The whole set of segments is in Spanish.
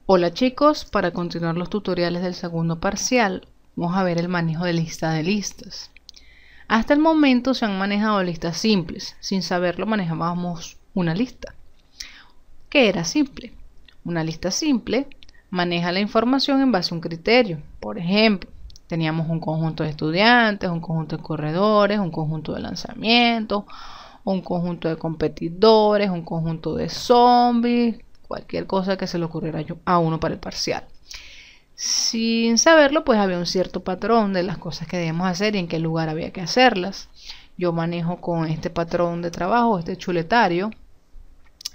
Hola chicos, para continuar los tutoriales del segundo parcial, vamos a ver el manejo de lista de listas. Hasta el momento se han manejado listas simples, sin saberlo manejábamos una lista. ¿Qué era simple? Una lista simple maneja la información en base a un criterio. Por ejemplo, teníamos un conjunto de estudiantes, un conjunto de corredores, un conjunto de lanzamientos, un conjunto de competidores, un conjunto de zombies, cualquier cosa que se le ocurriera a uno para el parcial. Sin saberlo, pues había un cierto patrón de las cosas que debíamos hacer y en qué lugar había que hacerlas. Yo manejo con este patrón de trabajo, este chuletario,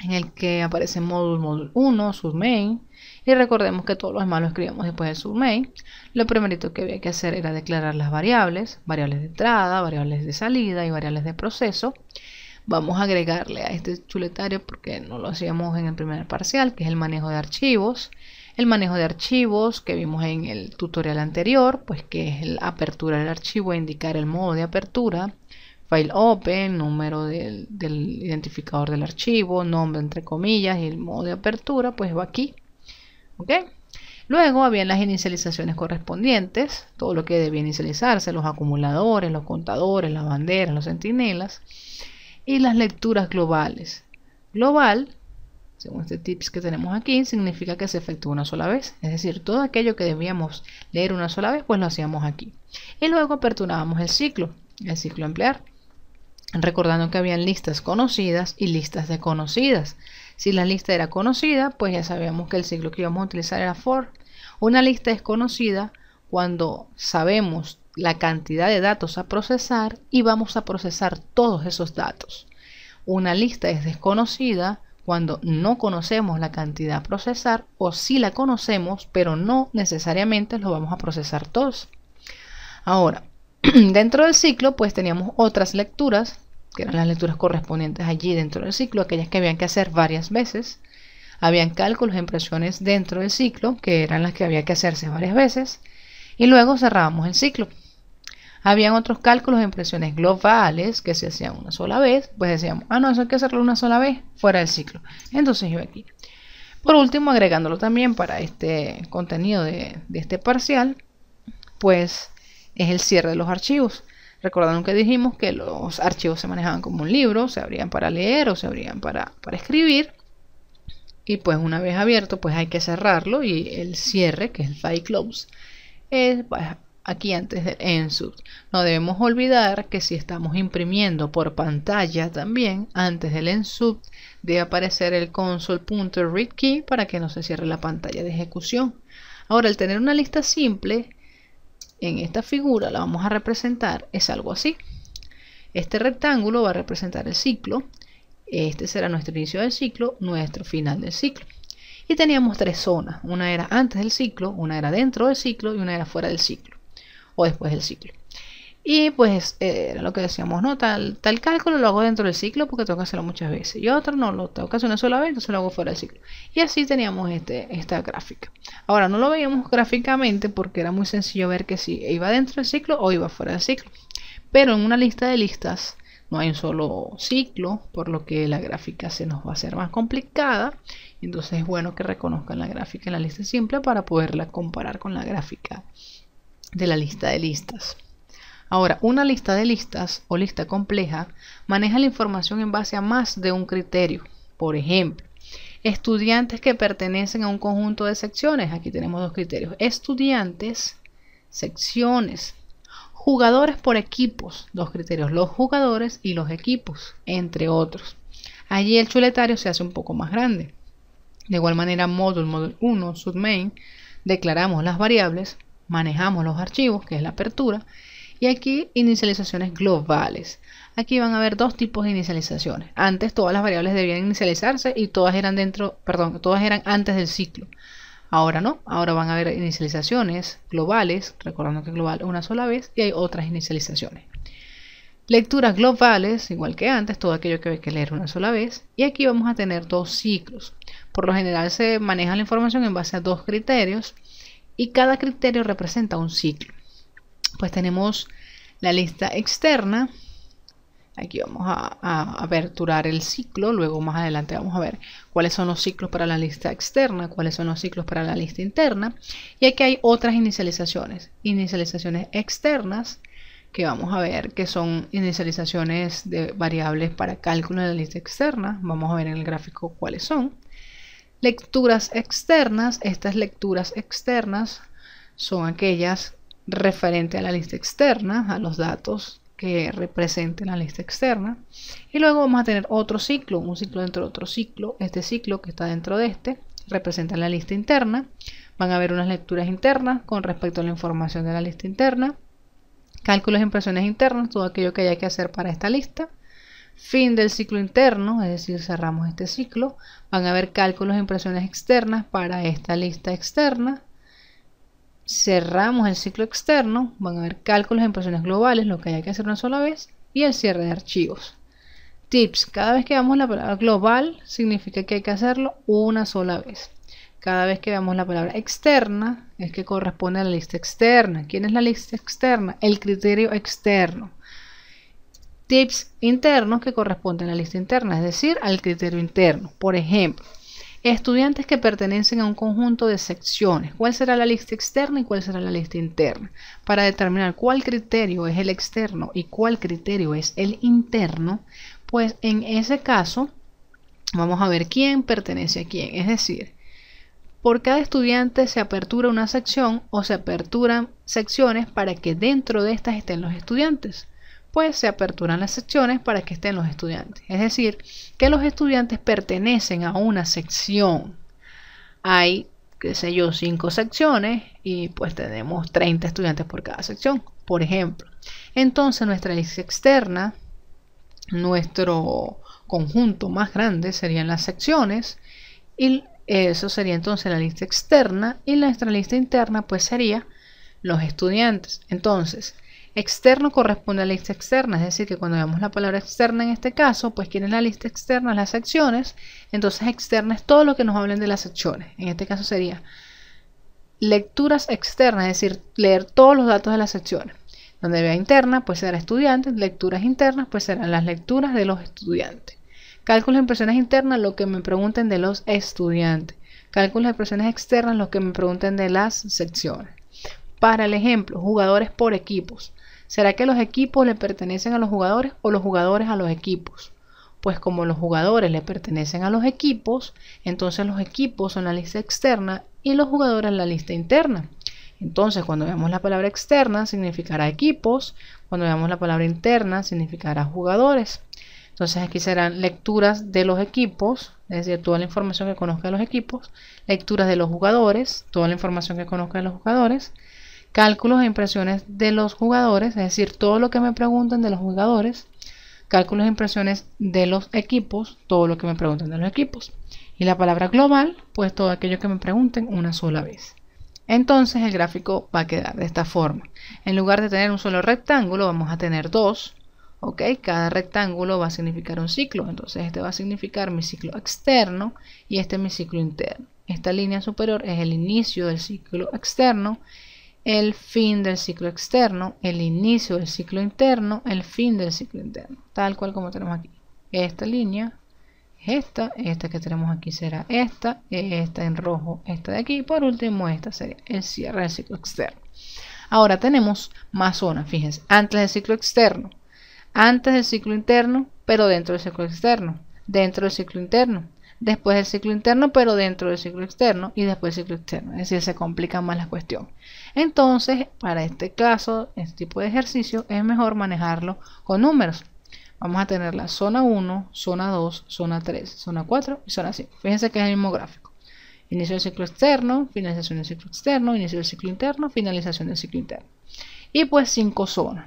en el que aparece módulo 1, submain, y recordemos que todos los demás lo escribimos después del submain. Lo primerito que había que hacer era declarar las variables de entrada, variables de salida y variables de proceso. Vamos a agregarle a este chuletario, porque no lo hacíamos en el primer parcial, que es el manejo de archivos. El manejo de archivos que vimos en el tutorial anterior, pues que es la apertura del archivo e indicar el modo de apertura, file open, número del identificador del archivo, nombre entre comillas y el modo de apertura, pues va aquí. ¿Ok? Luego habían las inicializaciones correspondientes, todo lo que debía inicializarse, los acumuladores, los contadores, las banderas, los centinelas. Y las lecturas globales. Global, según este tips que tenemos aquí, significa que se efectúa una sola vez. Es decir, todo aquello que debíamos leer una sola vez, pues lo hacíamos aquí. Y luego aperturábamos el ciclo emplear. Recordando que habían listas conocidas y listas desconocidas. Si la lista era conocida, pues ya sabíamos que el ciclo que íbamos a utilizar era for. Una lista es conocida cuando sabemos la cantidad de datos a procesar y vamos a procesar todos esos datos. Una lista es desconocida cuando no conocemos la cantidad a procesar, o si la conocemos pero no necesariamente lo vamos a procesar todos. Ahora, dentro del ciclo pues teníamos otras lecturas, que eran las lecturas correspondientes allí dentro del ciclo, aquellas que habían que hacer varias veces. Habían cálculos e impresiones dentro del ciclo, que eran las que había que hacerse varias veces, y luego cerrábamos el ciclo. Habían otros cálculos e impresiones globales que se hacían una sola vez, pues decíamos, no, eso hay que hacerlo una sola vez fuera del ciclo. Entonces yo aquí. Por último, agregándolo también para este contenido de este parcial, pues es el cierre de los archivos. Recordando que dijimos que los archivos se manejaban como un libro, se abrían para leer o se abrían para escribir. Y pues una vez abierto, pues hay que cerrarlo, y el cierre, que es el file close, es aquí antes del insert. No debemos olvidar que si estamos imprimiendo por pantalla también, antes del insert debe aparecer el console.read key para que no se cierre la pantalla de ejecución. Ahora, al tener una lista simple, en esta figura la vamos a representar, es algo así. Este rectángulo va a representar el ciclo. Este será nuestro inicio del ciclo, nuestro final del ciclo. Y teníamos tres zonas. Una era antes del ciclo, una era dentro del ciclo y una era fuera del ciclo o después del ciclo. Y pues era lo que decíamos, ¿no? Tal cálculo lo hago dentro del ciclo porque tengo que hacerlo muchas veces. Y otro no, lo tengo que hacer una sola vez, entonces lo hago fuera del ciclo. Y así teníamos esta gráfica. Ahora, no lo veíamos gráficamente porque era muy sencillo ver que si iba dentro del ciclo o iba fuera del ciclo. Pero en una lista de listas no hay un solo ciclo, por lo que la gráfica se nos va a hacer más complicada. Entonces es bueno que reconozcan la gráfica en la lista simple para poderla comparar con la gráfica de la lista de listas. Ahora, una lista de listas o lista compleja maneja la información en base a más de un criterio. Por ejemplo, estudiantes que pertenecen a un conjunto de secciones. Aquí tenemos dos criterios: estudiantes, secciones. Jugadores por equipos, dos criterios: los jugadores y los equipos, entre otros. Allí el chuletario se hace un poco más grande. De igual manera, módulo 1, submain, declaramos las variables, manejamos los archivos, que es la apertura, y aquí inicializaciones globales. Aquí van a haber dos tipos de inicializaciones. Antes todas las variables debían inicializarse y todas eran antes del ciclo. Ahora no, ahora van a haber inicializaciones globales, recordando que global es una sola vez, y hay otras inicializaciones. Lecturas globales, igual que antes, todo aquello que hay que leer una sola vez, y aquí vamos a tener dos ciclos. Por lo general se maneja la información en base a dos criterios, y cada criterio representa un ciclo. Pues tenemos la lista externa. Aquí vamos a aperturar el ciclo, luego más adelante vamos a ver cuáles son los ciclos para la lista externa, cuáles son los ciclos para la lista interna. Y aquí hay otras inicializaciones externas, que vamos a ver que son inicializaciones de variables para cálculo de la lista externa. Vamos a ver en el gráfico cuáles son. Lecturas externas, estas lecturas externas son aquellas referentes a la lista externa, a los datos que representen la lista externa. Y luego vamos a tener otro ciclo, un ciclo dentro de otro ciclo. Este ciclo que está dentro de este representa la lista interna. Van a haber unas lecturas internas con respecto a la información de la lista interna. Cálculos e impresiones internas, todo aquello que haya que hacer para esta lista. Fin del ciclo interno, es decir, cerramos este ciclo. Van a haber cálculos e impresiones externas para esta lista externa. Cerramos el ciclo externo, van a haber cálculos e impresiones globales, lo que haya que hacer una sola vez, y el cierre de archivos. Tips: cada vez que veamos la palabra global, significa que hay que hacerlo una sola vez. Cada vez que veamos la palabra externa, es que corresponde a la lista externa. ¿Quién es la lista externa? El criterio externo. Tips internos, que corresponden a la lista interna, es decir, al criterio interno. Por ejemplo, estudiantes que pertenecen a un conjunto de secciones. ¿Cuál será la lista externa y cuál será la lista interna? Para determinar cuál criterio es el externo y cuál criterio es el interno, pues en ese caso vamos a ver quién pertenece a quién. Es decir, por cada estudiante se apertura una sección o se aperturan secciones para que dentro de estas estén los estudiantes. Pues se aperturan las secciones para que estén los estudiantes. Es decir, que los estudiantes pertenecen a una sección. Hay, qué sé yo, 5 secciones y pues tenemos 30 estudiantes por cada sección, por ejemplo. Entonces nuestra lista externa, nuestro conjunto más grande serían las secciones, y eso sería entonces la lista externa, y nuestra lista interna pues sería los estudiantes. Entonces, externo corresponde a la lista externa, es decir, que cuando veamos la palabra externa en este caso, pues ¿quién es la lista externa? Las secciones. Entonces externa es todo lo que nos hablen de las secciones. En este caso sería lecturas externas, es decir, leer todos los datos de las secciones. Donde vea interna, pues será estudiantes. Lecturas internas, pues serán las lecturas de los estudiantes. Cálculos de impresiones internas, lo que me pregunten de los estudiantes. Cálculos de impresiones externas, lo que me pregunten de las secciones. Para el ejemplo, jugadores por equipos. ¿Será que los equipos le pertenecen a los jugadores o los jugadores a los equipos? Pues como los jugadores le pertenecen a los equipos, entonces los equipos son la lista externa y los jugadores la lista interna. Entonces cuando veamos la palabra externa significará equipos, cuando veamos la palabra interna significará jugadores. Entonces aquí serán lecturas de los equipos, es decir, toda la información que conozca de los equipos, lecturas de los jugadores, toda la información que conozca de los jugadores, cálculos e impresiones de los jugadores, es decir, todo lo que me pregunten de los jugadores, cálculos e impresiones de los equipos, todo lo que me pregunten de los equipos. Y la palabra global, pues todo aquello que me pregunten una sola vez. Entonces el gráfico va a quedar de esta forma. En lugar de tener un solo rectángulo, vamos a tener dos. ¿Ok? Cada rectángulo va a significar un ciclo. Entonces este va a significar mi ciclo externo y este es mi ciclo interno. Esta línea superior es el inicio del ciclo externo, el fin del ciclo externo, el inicio del ciclo interno, el fin del ciclo interno, tal cual como tenemos aquí. Esta línea es esta que tenemos aquí será esta en rojo, esta de aquí, y por último esta sería el cierre del ciclo externo. Ahora tenemos más zonas, fíjense, antes del ciclo externo, antes del ciclo interno, pero dentro del ciclo externo, dentro del ciclo interno, después del ciclo interno, pero dentro del ciclo externo, y después del ciclo externo. Es decir, se complica más la cuestión. Entonces, para este caso, este tipo de ejercicio, es mejor manejarlo con números. Vamos a tener la zona 1, zona 2, zona 3, zona 4 y zona 5. Fíjense que es el mismo gráfico. Inicio del ciclo externo, finalización del ciclo externo, inicio del ciclo interno, finalización del ciclo interno. Y pues 5 zonas.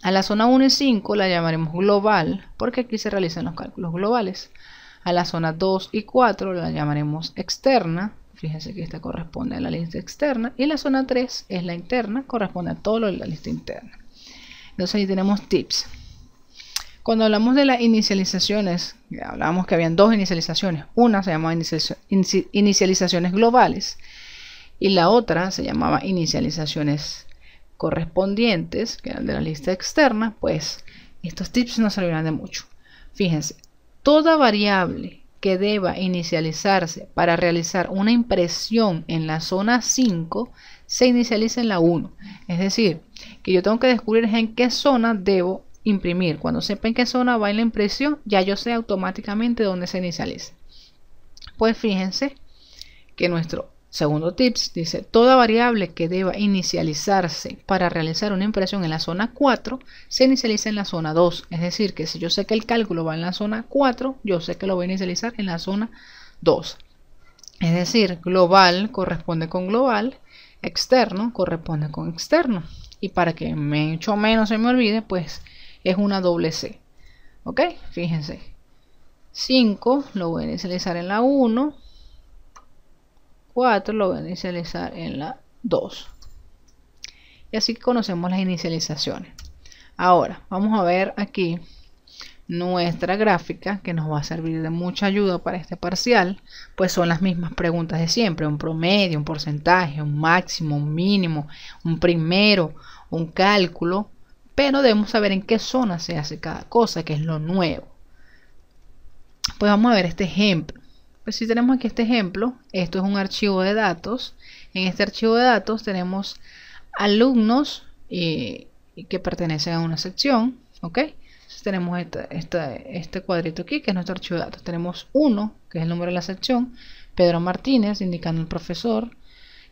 A la zona 1 y 5 la llamaremos global, porque aquí se realizan los cálculos globales. A la zona 2 y 4 la llamaremos externa. Fíjense que esta corresponde a la lista externa. Y la zona 3 es la interna, corresponde a todo lo de la lista interna. Entonces ahí tenemos tips. Cuando hablamos de las inicializaciones, hablábamos que habían dos inicializaciones. Una se llamaba inicializaciones globales y la otra se llamaba inicializaciones correspondientes, que eran de la lista externa. Pues Estos tips nos servirán de mucho. Fíjense, toda variable que deba inicializarse para realizar una impresión en la zona 5 se inicializa en la 1. Es decir, que yo tengo que descubrir en qué zona debo imprimir. Cuando sepa en qué zona va la impresión, ya yo sé automáticamente dónde se inicializa. Pues fíjense que nuestro segundo tips dice: toda variable que deba inicializarse para realizar una impresión en la zona 4 se inicializa en la zona 2. Es decir, que si yo sé que el cálculo va en la zona 4, yo sé que lo voy a inicializar en la zona 2. Es decir, global corresponde con global, externo corresponde con externo. Y para que mucho menos se me olvide, pues es una doble C. ¿Ok? Fíjense. 5 lo voy a inicializar en la 1. 4 lo voy a inicializar en la 2. Y así conocemos las inicializaciones. Ahora, vamos a ver aquí nuestra gráfica, que nos va a servir de mucha ayuda para este parcial. Pues son las mismas preguntas de siempre: un promedio, un porcentaje, un máximo, un mínimo, un primero, un cálculo. Pero debemos saber en qué zona se hace cada cosa, que es lo nuevo. Pues vamos a ver este ejemplo. Pues si tenemos aquí este ejemplo, esto es un archivo de datos. En este archivo de datos tenemos alumnos que pertenecen a una sección, ¿ok? Entonces tenemos este cuadrito aquí, que es nuestro archivo de datos. Tenemos 1, que es el número de la sección, Pedro Martínez, indicando el profesor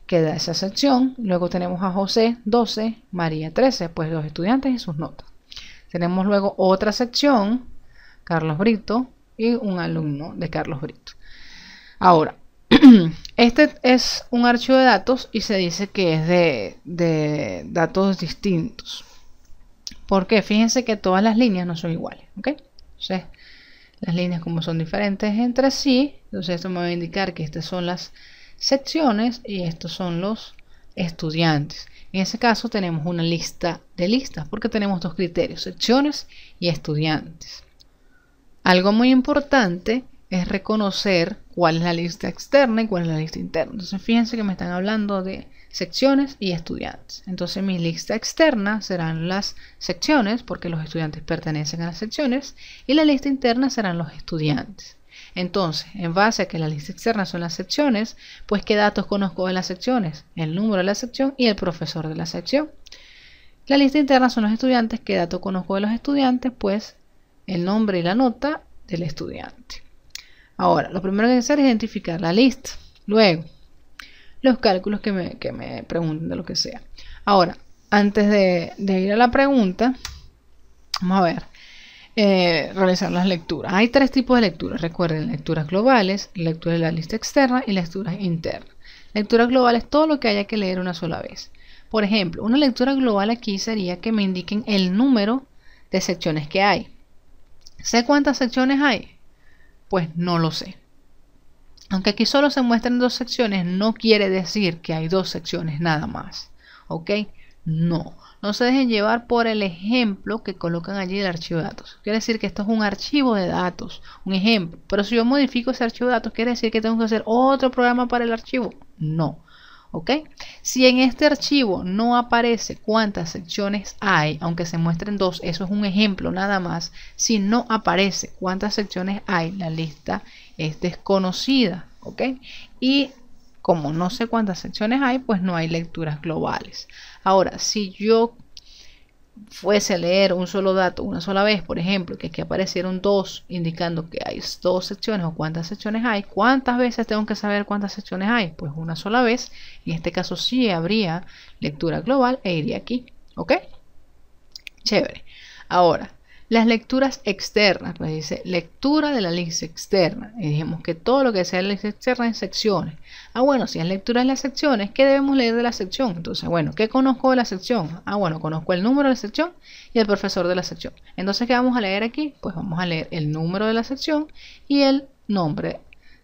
que da esa sección. Luego tenemos a José, 12, María, 13, pues los estudiantes y sus notas. Tenemos luego otra sección, Carlos Brito, y un alumno de Carlos Brito. Ahora, este es un archivo de datos y se dice que es de datos distintos. ¿Por qué? Fíjense que todas las líneas no son iguales, ¿ok? Entonces, las líneas como son diferentes entre sí, entonces esto me va a indicar que estas son las secciones y estos son los estudiantes. En ese caso tenemos una lista de listas porque tenemos dos criterios: secciones y estudiantes. Algo muy importante es reconocer cuál es la lista externa y cuál es la lista interna. Entonces fíjense que me están hablando de secciones y estudiantes. Entonces mi lista externa serán las secciones, porque los estudiantes pertenecen a las secciones, y la lista interna serán los estudiantes. Entonces, en base a que la lista externa son las secciones, pues ¿qué datos conozco de las secciones? El número de la sección y el profesor de la sección. La lista interna son los estudiantes. ¿Qué dato conozco de los estudiantes? Pues el nombre y la nota del estudiante. Ahora, lo primero que hay que hacer es identificar la lista. Luego, los cálculos que me pregunten de lo que sea. Ahora, antes de ir a la pregunta, vamos a ver, realizar las lecturas. Hay tres tipos de lecturas. Recuerden: lecturas globales, lectura de la lista externa y lecturas internas. Lectura global es todo lo que haya que leer una sola vez. Por ejemplo, una lectura global aquí sería que me indiquen el número de secciones que hay. ¿Sé cuántas secciones hay? Pues no lo sé. Aunque aquí solo se muestran dos secciones, no quiere decir que hay dos secciones nada más. ¿Ok? No. No se dejen llevar por el ejemplo que colocan allí del archivo de datos. Quiere decir que esto es un archivo de datos, un ejemplo. Pero si yo modifico ese archivo de datos, ¿quiere decir que tengo que hacer otro programa para el archivo? No. ¿Ok? Si en este archivo no aparece cuántas secciones hay, aunque se muestren dos, eso es un ejemplo nada más. Si no aparece cuántas secciones hay, la lista es desconocida. ¿Ok? Y como no sé cuántas secciones hay, pues no hay lecturas globales. Ahora, si yo fuese a leer un solo dato una sola vez, por ejemplo, que aquí aparecieron dos indicando que hay dos secciones o cuántas secciones hay, ¿cuántas veces tengo que saber cuántas secciones hay? Pues una sola vez. En este caso sí habría lectura global e iría aquí. ¿Ok? Chévere. Ahora, las lecturas externas, pues dice lectura de la lista externa. Y dijimos que todo lo que sea la lista externa es secciones. Bueno, si es lectura de las secciones, ¿qué debemos leer de la sección? Entonces, bueno, ¿qué conozco de la sección? Bueno, conozco el número de la sección y el profesor de la sección. Entonces, ¿qué vamos a leer aquí? Pues vamos a leer el número de la sección y el nombre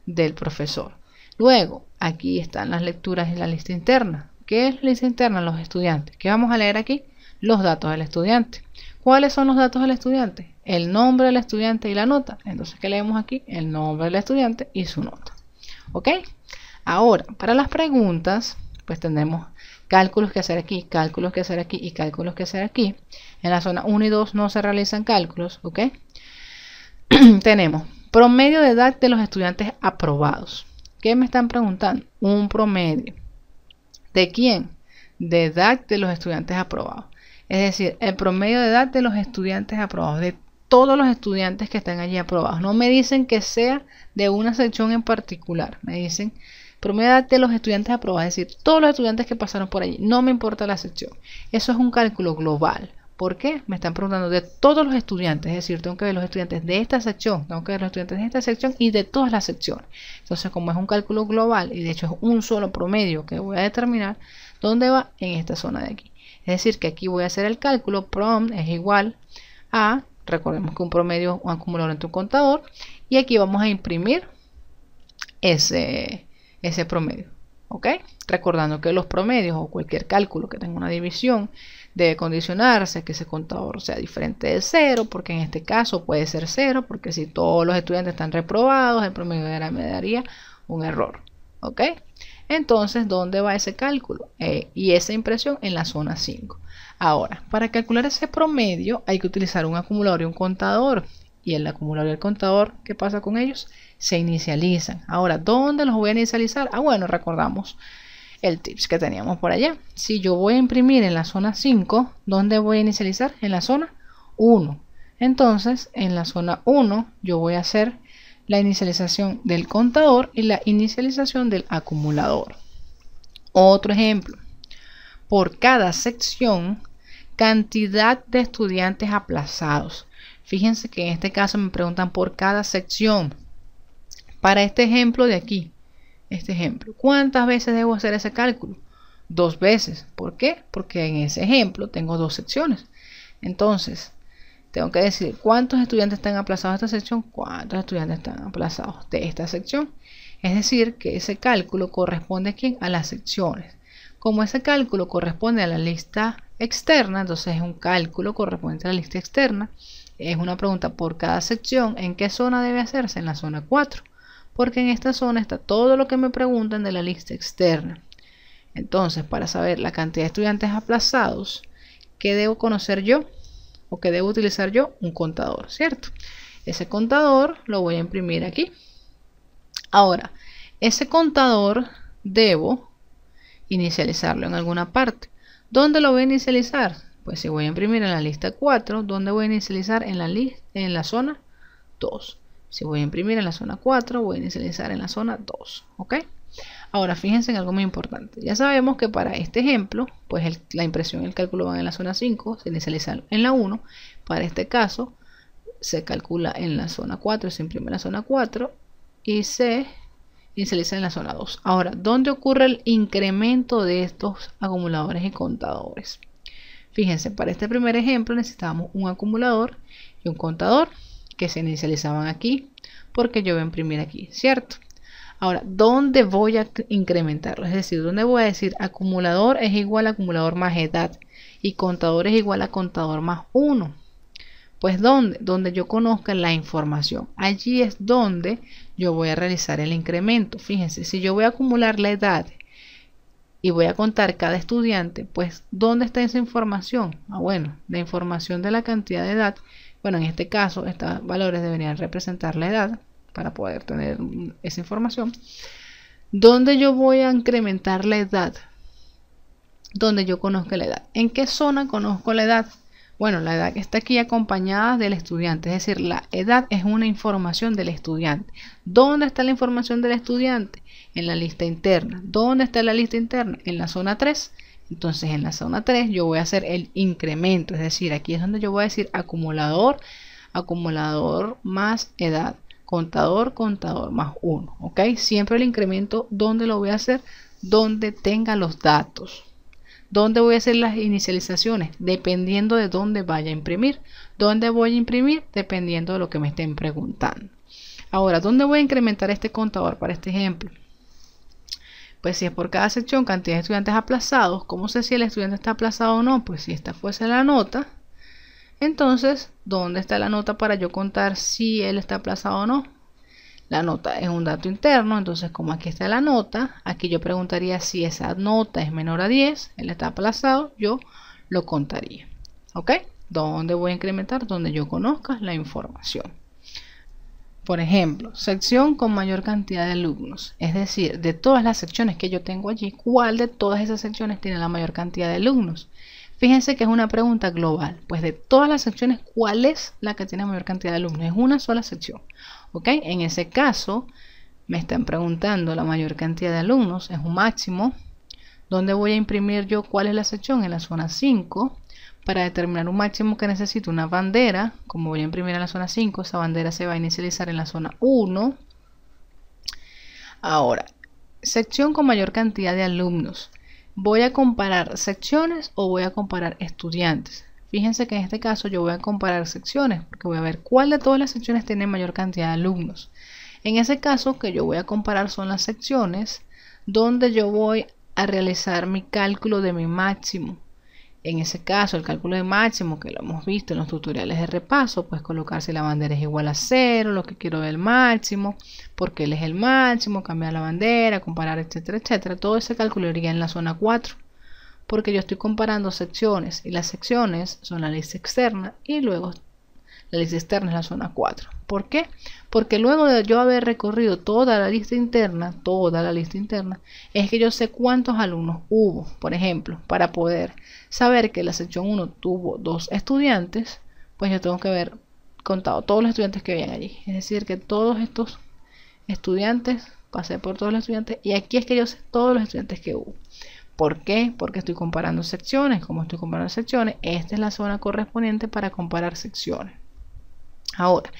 del profesor. Luego, aquí están las lecturas de la lista interna. ¿Qué es la lista interna? Los estudiantes. ¿Qué vamos a leer aquí? Los datos del estudiante. ¿Cuáles son los datos del estudiante? El nombre del estudiante y la nota. Entonces, ¿qué leemos aquí? El nombre del estudiante y su nota. ¿Ok? Ahora, para las preguntas, pues cálculos que hacer aquí, cálculos que hacer aquí y cálculos que hacer aquí. En la zona 1 y 2 no se realizan cálculos, ¿ok? Tenemos promedio de edad de los estudiantes aprobados. ¿Qué me están preguntando? Un promedio. ¿De quién? De edad de los estudiantes aprobados. Es decir, el promedio de edad de los estudiantes aprobados, de todos los estudiantes que están allí aprobados. No me dicen que sea de una sección en particular. Me dicen promedio de edad de los estudiantes aprobados, es decir, todos los estudiantes que pasaron por allí. No me importa la sección. Eso es un cálculo global. ¿Por qué? Me están preguntando de todos los estudiantes, es decir, tengo que ver los estudiantes de esta sección, tengo que ver los estudiantes de esta sección y de todas las secciones. Entonces, como es un cálculo global y de hecho es un solo promedio que voy a determinar, ¿dónde va? En esta zona de aquí. Es decir, que aquí voy a hacer el cálculo, prom es igual a, recordemos que un promedio es un acumulador entre un contador, y aquí vamos a imprimir ese promedio, ¿ok? Recordando que los promedios o cualquier cálculo que tenga una división debe condicionarse que ese contador sea diferente de 0, porque en este caso puede ser 0, porque si todos los estudiantes están reprobados, el promedio me daría un error, ¿ok? Entonces, ¿dónde va ese cálculo? Y esa impresión en la zona 5. Ahora, para calcular ese promedio hay que utilizar un acumulador y un contador. Y el acumulador y el contador, ¿qué pasa con ellos? Se inicializan. Ahora, ¿dónde los voy a inicializar? Ah, bueno, recordamos el tips que teníamos por allá. Si yo voy a imprimir en la zona 5, ¿dónde voy a inicializar? En la zona 1. Entonces, en la zona 1 yo voy a hacer la inicialización del contador y la inicialización del acumulador. Otro ejemplo. Por cada sección, cantidad de estudiantes aplazados. Fíjense que en este caso me preguntan por cada sección. Para este ejemplo de aquí, ¿cuántas veces debo hacer ese cálculo? 2 veces. ¿Por qué? Porque en ese ejemplo tengo 2 secciones. Entonces, tengo que decir cuántos estudiantes están aplazados de esta sección, cuántos estudiantes están aplazados de esta sección. Es decir, que ese cálculo corresponde ¿a quién? A las secciones. Como ese cálculo corresponde a la lista externa, entonces es un cálculo correspondiente a la lista externa. Es una pregunta por cada sección. ¿En qué zona debe hacerse? En la zona 4. Porque en esta zona está todo lo que me preguntan de la lista externa. Entonces, para saber la cantidad de estudiantes aplazados, ¿qué debo conocer yo? ¿O qué debo utilizar yo? Un contador, ¿cierto? Ese contador lo voy a imprimir aquí. Ahora, ese contador debo inicializarlo en alguna parte. ¿Dónde lo voy a inicializar? Pues si voy a imprimir en la lista 4, ¿dónde voy a inicializar? En la zona 2. Si voy a imprimir en la zona 4, voy a inicializar en la zona 2, ¿ok? Ahora, fíjense en algo muy importante. Ya sabemos que para este ejemplo, pues la impresión y el cálculo van en la zona 5, se inicializa en la 1. Para este caso, se calcula en la zona 4, se imprime en la zona 4 y se inicializa en la zona 2. Ahora, ¿dónde ocurre el incremento de estos acumuladores y contadores? Fíjense, para este primer ejemplo necesitábamos un acumulador y un contador que se inicializaban aquí porque yo voy a imprimir aquí, ¿cierto? Ahora, ¿dónde voy a incrementarlo? Es decir, ¿dónde voy a decir acumulador es igual a acumulador más edad y contador es igual a contador más 1? Pues ¿dónde? Donde yo conozca la información. Allí es donde yo voy a realizar el incremento. Fíjense, si yo voy a acumular la edad y voy a contar cada estudiante, pues ¿dónde está esa información? Ah, bueno, la información de la cantidad de edad. Bueno, en este caso, estos valores deberían representar la edad para poder tener esa información. ¿Dónde yo voy a incrementar la edad? Donde yo conozca la edad. ¿En qué zona conozco la edad? Bueno, la edad está aquí acompañada del estudiante, es decir, la edad es una información del estudiante. ¿Dónde está la información del estudiante? En la lista interna. ¿Dónde está la lista interna? En la zona 3. Entonces, en la zona 3 yo voy a hacer el incremento, es decir, aquí es donde yo voy a decir acumulador, acumulador más edad, contador, contador más 1, ¿ok? Siempre el incremento, ¿dónde lo voy a hacer? Donde tenga los datos. ¿Dónde voy a hacer las inicializaciones? Dependiendo de dónde vaya a imprimir. ¿Dónde voy a imprimir? Dependiendo de lo que me estén preguntando. Ahora, ¿dónde voy a incrementar este contador para este ejemplo? Pues si es por cada sección, cantidad de estudiantes aplazados. ¿Cómo sé si el estudiante está aplazado o no? Pues si esta fuese la nota, entonces, ¿dónde está la nota para yo contar si él está aplazado o no? La nota es un dato interno, entonces como aquí está la nota, aquí yo preguntaría si esa nota es menor a 10, él está aplazado, yo lo contaría. ¿Ok? ¿Dónde voy a incrementar? Donde yo conozca la información. Por ejemplo, sección con mayor cantidad de alumnos. Es decir, de todas las secciones que yo tengo allí, ¿cuál de todas esas secciones tiene la mayor cantidad de alumnos? Fíjense que es una pregunta global. Pues de todas las secciones, ¿cuál es la que tiene mayor cantidad de alumnos? Es una sola sección. ¿Ok? En ese caso, me están preguntando la mayor cantidad de alumnos. Es un máximo. ¿Dónde voy a imprimir yo cuál es la sección? En la zona 5. Para determinar un máximo que necesito una bandera, como voy a imprimir en la zona 5, esa bandera se va a inicializar en la zona 1. Ahora, sección con mayor cantidad de alumnos. ¿Voy a comparar secciones o voy a comparar estudiantes? Fíjense que en este caso yo voy a comparar secciones, porque voy a ver cuál de todas las secciones tiene mayor cantidad de alumnos. En ese caso, que yo voy a comparar son las secciones donde yo voy a realizar mi cálculo de mi máximo. En ese caso, el cálculo de máximo, que lo hemos visto en los tutoriales de repaso, pues colocar si la bandera es igual a 0, lo que quiero ver el máximo, porque él es el máximo, cambiar la bandera, comparar, etcétera, etcétera. Todo ese cálculo iría en la zona 4, porque yo estoy comparando secciones, y las secciones son la lista externa, y luego la lista externa es la zona 4. ¿Por qué? Porque luego de yo haber recorrido toda la lista interna, es que yo sé cuántos alumnos hubo. Por ejemplo, para poder saber que la sección 1 tuvo 2 estudiantes, pues yo tengo que haber contado todos los estudiantes que habían allí. Es decir, que todos estos estudiantes, pasé por todos los estudiantes, y aquí es que yo sé todos los estudiantes que hubo. ¿Por qué? Porque estoy comparando secciones. Como estoy comparando secciones, esta es la zona correspondiente para comparar secciones. Ahora,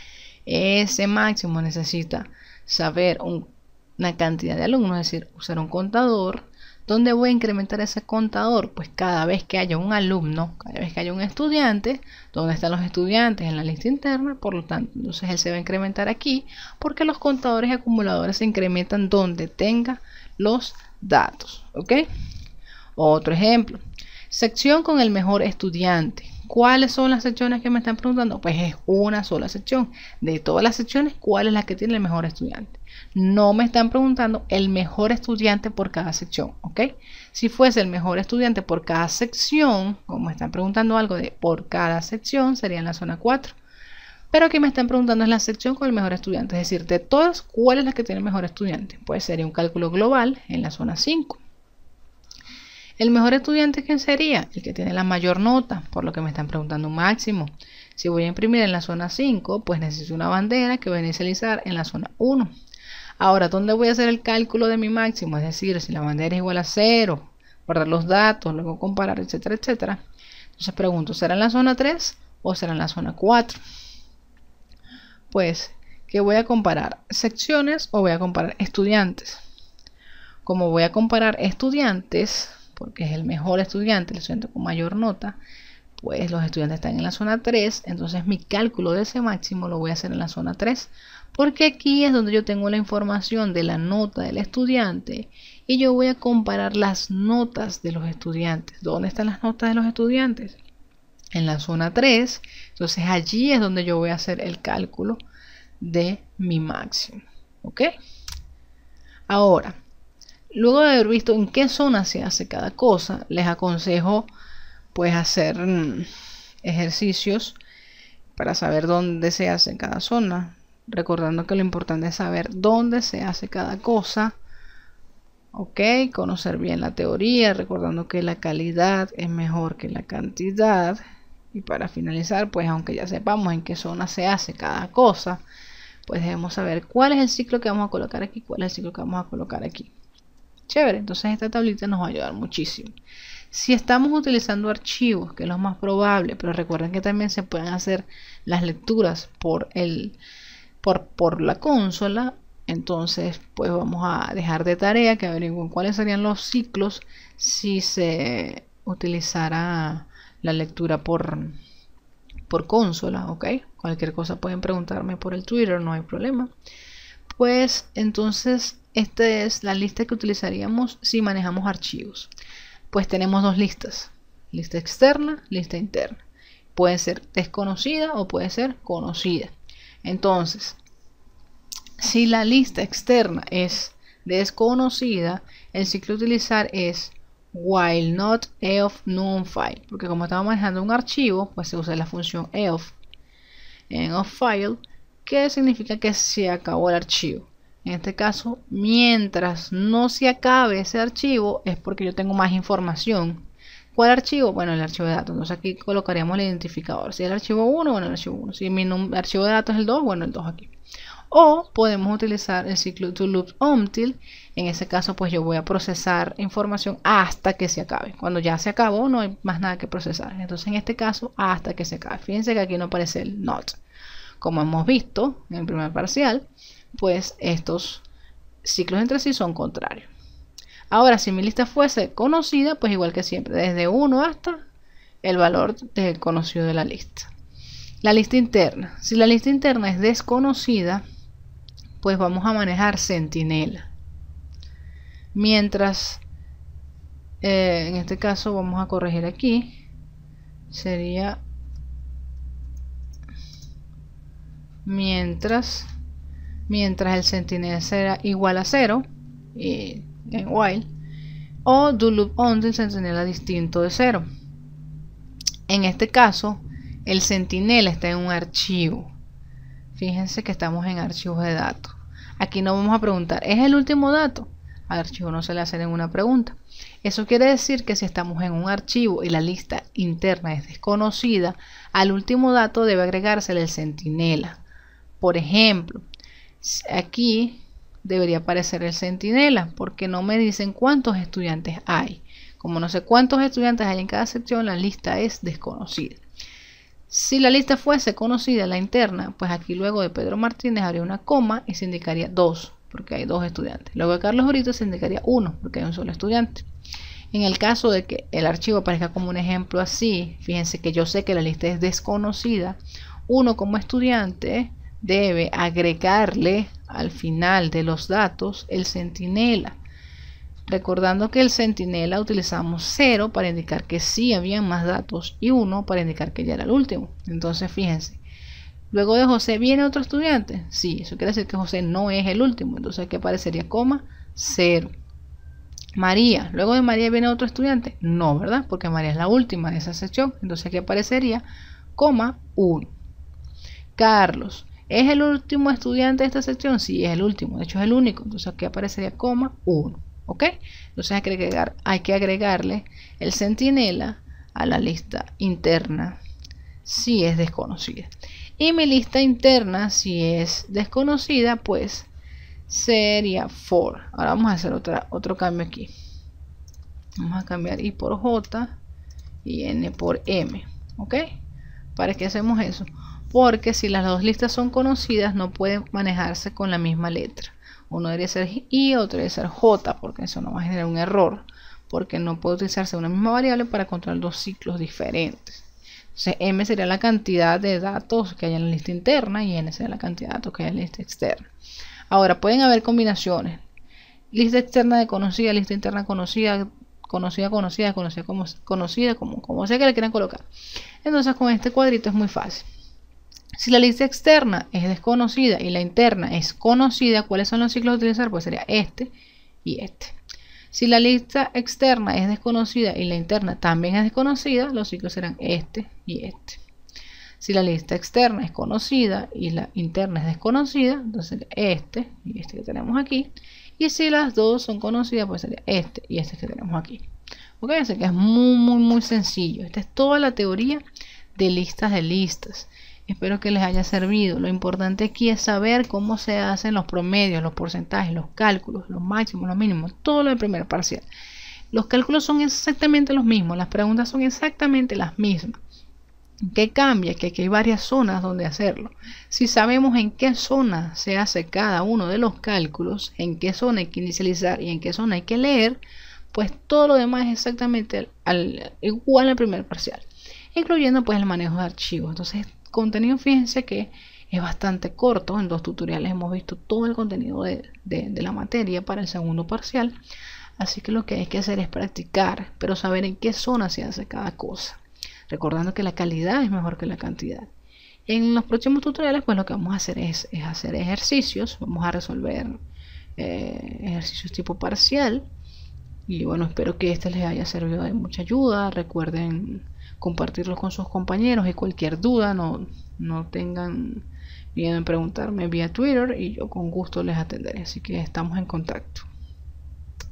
ese máximo necesita saber una cantidad de alumnos, es decir, usar un contador. ¿Dónde voy a incrementar ese contador? Pues cada vez que haya un alumno, cada vez que haya un estudiante, ¿dónde están los estudiantes? En la lista interna, por lo tanto, entonces él se va a incrementar aquí, porque los contadores y acumuladores se incrementan donde tenga los datos. ¿Ok? Otro ejemplo, sección con el mejor estudiante. ¿Cuáles son las secciones que me están preguntando? Pues es una sola sección. De todas las secciones, ¿cuál es la que tiene el mejor estudiante? No me están preguntando el mejor estudiante por cada sección, ¿ok? Si fuese el mejor estudiante por cada sección, como me están preguntando algo de por cada sección, sería en la zona 4. Pero aquí me están preguntando es la sección con el mejor estudiante, es decir, de todas, ¿cuál es la que tiene el mejor estudiante? Pues sería un cálculo global en la zona 5. ¿El mejor estudiante quién sería? El que tiene la mayor nota, por lo que me están preguntando un máximo. Si voy a imprimir en la zona 5, pues necesito una bandera que voy a inicializar en la zona 1. Ahora, ¿dónde voy a hacer el cálculo de mi máximo? Es decir, si la bandera es igual a 0, guardar los datos, luego comparar, etcétera, etcétera. Entonces pregunto, ¿será en la zona 3 o será en la zona 4? Pues, ¿qué voy a comparar? ¿Secciones o voy a comparar estudiantes? Como voy a comparar estudiantes, porque es el mejor estudiante, el estudiante con mayor nota, pues los estudiantes están en la zona 3, entonces mi cálculo de ese máximo lo voy a hacer en la zona 3, porque aquí es donde yo tengo la información de la nota del estudiante y yo voy a comparar las notas de los estudiantes. ¿Dónde están las notas de los estudiantes? En la zona 3, entonces allí es donde yo voy a hacer el cálculo de mi máximo, ¿ok? Ahora, luego de haber visto en qué zona se hace cada cosa, les aconsejo pues hacer ejercicios para saber dónde se hace cada zona, recordando que lo importante es saber dónde se hace cada cosa, ok, conocer bien la teoría, recordando que la calidad es mejor que la cantidad. Y para finalizar, pues aunque ya sepamos en qué zona se hace cada cosa, pues debemos saber cuál es el ciclo que vamos a colocar aquí, cuál es el ciclo que vamos a colocar aquí. Chévere, entonces esta tablita nos va a ayudar muchísimo. Si estamos utilizando archivos, que es lo más probable, pero recuerden que también se pueden hacer las lecturas por la consola, entonces pues vamos a dejar de tarea que averigüen cuáles serían los ciclos si se utilizara la lectura por consola, ¿ok? Cualquier cosa pueden preguntarme por el Twitter, no hay problema. Pues entonces esta es la lista que utilizaríamos si manejamos archivos. Pues tenemos dos listas, lista externa, lista interna. Puede ser desconocida o puede ser conocida. Entonces, Si la lista externa es desconocida, el ciclo a utilizar es while not eof known file, porque como estamos manejando un archivo, pues se usa la función eof en of file, que significa que se acabó el archivo. En este caso, mientras no se acabe ese archivo, es porque yo tengo más información. ¿Cuál archivo? Bueno, el archivo de datos. Entonces aquí colocaríamos el identificador. Si es el archivo 1, bueno, el archivo 1. Si mi archivo de datos es el 2, bueno, el 2 aquí. O podemos utilizar el ciclo to loop until. En ese caso, pues yo voy a procesar información hasta que se acabe. Cuando ya se acabó, no hay más nada que procesar. Entonces, en este caso, hasta que se acabe. Fíjense que aquí no aparece el not. Como hemos visto en el primer parcial, pues estos ciclos entre sí son contrarios. Ahora, si mi lista fuese conocida, pues igual que siempre, desde 1 hasta el valor del conocido de la lista. La lista interna. Si la lista interna es desconocida, pues vamos a manejar centinela. Mientras, en este caso vamos a corregir aquí, sería mientras el centinela será igual a 0 en while, o do loop until centinela distinto de 0. En este caso, el centinela está en un archivo. Fíjense que estamos en archivos de datos. Aquí no vamos a preguntar, ¿es el último dato? Al archivo no se le hace ninguna pregunta. Eso quiere decir que si estamos en un archivo y la lista interna es desconocida, al último dato debe agregársele el centinela. Por ejemplo, aquí debería aparecer el centinela porque no me dicen cuántos estudiantes hay. Como no sé cuántos estudiantes hay en cada sección, la lista es desconocida. Si la lista fuese conocida, la interna, pues aquí luego de Pedro Martínez habría una coma y se indicaría 2, porque hay 2 estudiantes. Luego de Carlos Brito se indicaría 1, porque hay un solo estudiante. En el caso de que el archivo aparezca como un ejemplo así, fíjense que yo sé que la lista es desconocida, uno como estudiante debe agregarle al final de los datos el centinela. Recordando que el centinela utilizamos 0 para indicar que sí habían más datos y 1 para indicar que ya era el último. Entonces fíjense, luego de José viene otro estudiante. Sí, eso quiere decir que José no es el último. Entonces aquí aparecería coma 0. María, luego de María viene otro estudiante. No, ¿verdad? Porque María es la última de esa sección. Entonces aquí aparecería coma 1. Carlos, ¿es el último estudiante de esta sección? Sí, es el último. De hecho es el único. Entonces aquí aparecería coma 1. ¿Ok? Entonces hay que agregarle el centinela a la lista interna si es desconocida. Y mi lista interna, si es desconocida, pues sería for. Ahora vamos a hacer otro cambio aquí. Vamos a cambiar I por J y N por M. ¿Ok? ¿Para qué hacemos eso? Porque si las dos listas son conocidas, no pueden manejarse con la misma letra. Uno debería ser I, otro debería ser J, porque eso no va a generar un error, porque no puede utilizarse una misma variable para controlar dos ciclos diferentes. Entonces M sería la cantidad de datos que hay en la lista interna y N sería la cantidad de datos que hay en la lista externa. Ahora, pueden haber combinaciones. Lista externa de conocida, lista interna conocida, como sea que le quieran colocar. Entonces con este cuadrito es muy fácil. Si la lista externa es desconocida y la interna es conocida, ¿cuáles son los ciclos a utilizar? Pues sería este y este. Si la lista externa es desconocida y la interna también es desconocida, los ciclos serán este y este. Si la lista externa es conocida y la interna es desconocida, entonces este y este que tenemos aquí. Y si las dos son conocidas, pues sería este y este que tenemos aquí. Ok, así que es muy sencillo. Esta es toda la teoría de listas de listas. Espero que les haya servido. Lo importante aquí es saber cómo se hacen los promedios, los porcentajes, los cálculos, los máximos, los mínimos, todo lo del primer parcial. Los cálculos son exactamente los mismos, las preguntas son exactamente las mismas. ¿Qué cambia? Que aquí hay varias zonas donde hacerlo. Si sabemos en qué zona se hace cada uno de los cálculos, en qué zona hay que inicializar y en qué zona hay que leer, pues todo lo demás es exactamente igual al primer parcial, incluyendo pues el manejo de archivos. Entonces contenido, fíjense que es bastante corto. En 2 tutoriales hemos visto todo el contenido de la materia para el segundo parcial. Así que lo que hay que hacer es practicar, pero saber en qué zona se hace cada cosa. Recordando que la calidad es mejor que la cantidad. En los próximos tutoriales pues lo que vamos a hacer es hacer ejercicios. Vamos a resolver ejercicios tipo parcial. Y bueno, espero que este les haya servido de mucha ayuda. Recuerden compartirlos con sus compañeros y cualquier duda no tengan miedo en preguntarme vía Twitter y yo con gusto les atenderé. Así que estamos en contacto.